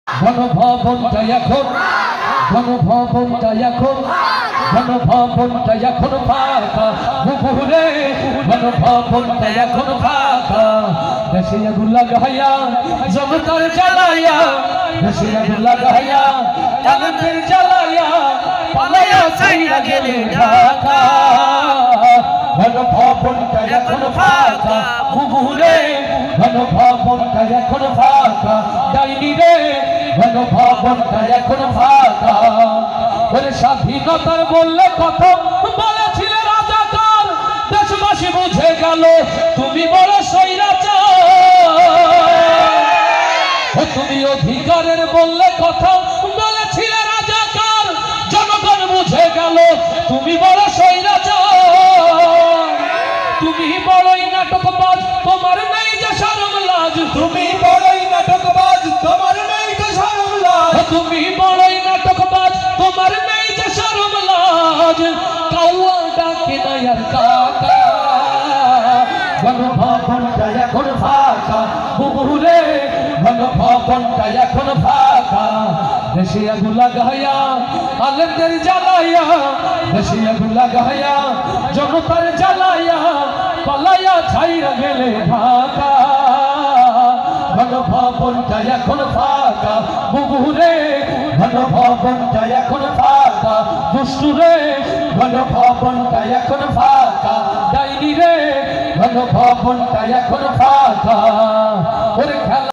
গণভবনটা এখন গণভবনটা এখন গণভবনটা এখন ফাঁকা বুবুরে গণভবনটা এখন ফাঁকা দেশে আগুন লাগাইয়া জনতার জ্বালাইয়া দেশে আগুন লাগাইয়া আগুনের জ্বালাইয়া পালাইয়া ছাইরা গেলে ঢাকা গণভবনটা এখন ফাঁকা বুবুরে গণভবনটা এখন ফাঁকা ডাইনি রে গণভবনটা এখন ফাঁকা ওরে স্বাধীনতার বললে কথা বলেছিলে রাজাকার দেশবাসী বুঝে গেল তুমি বড় স্বৈরাচার তুমি অধিকারের বললে কথা বলেছিলে রাজাকার জনগণ বুঝে গেল তুমি বড় স্বৈরাচার তুমি বড়ই নাটকবাজ তোমার নেই যে শরম লাজ তুমি বড়ই নাটকবাজ তোমার নেই যে শরম লাজ তুমি বড়ই নাটকবাজ তোমার নেই যে শরম লাজ কাউয়া ডাকে না আর কাকা গণভবনটা এখন ফাঁকা বুবুরে গণভবনটা এখন ফাঁকা দেশে আগুন লাগাইয়া আলেমদের জ্বালাইয়া দেশে আগুন লাগাইয়া জনতার জ্বালাইয়া পালাইয়া ছাইরা গেলে ঢাকা গণভবনটা এখন ফাঁকা বুবুরে গণভবনটা এখন ফাঁকা দুষ্টুরে গণভবনটা এখন ফাঁকা ডাইনি রে গণভবনটা এখন ফাঁকা ওরে খেলা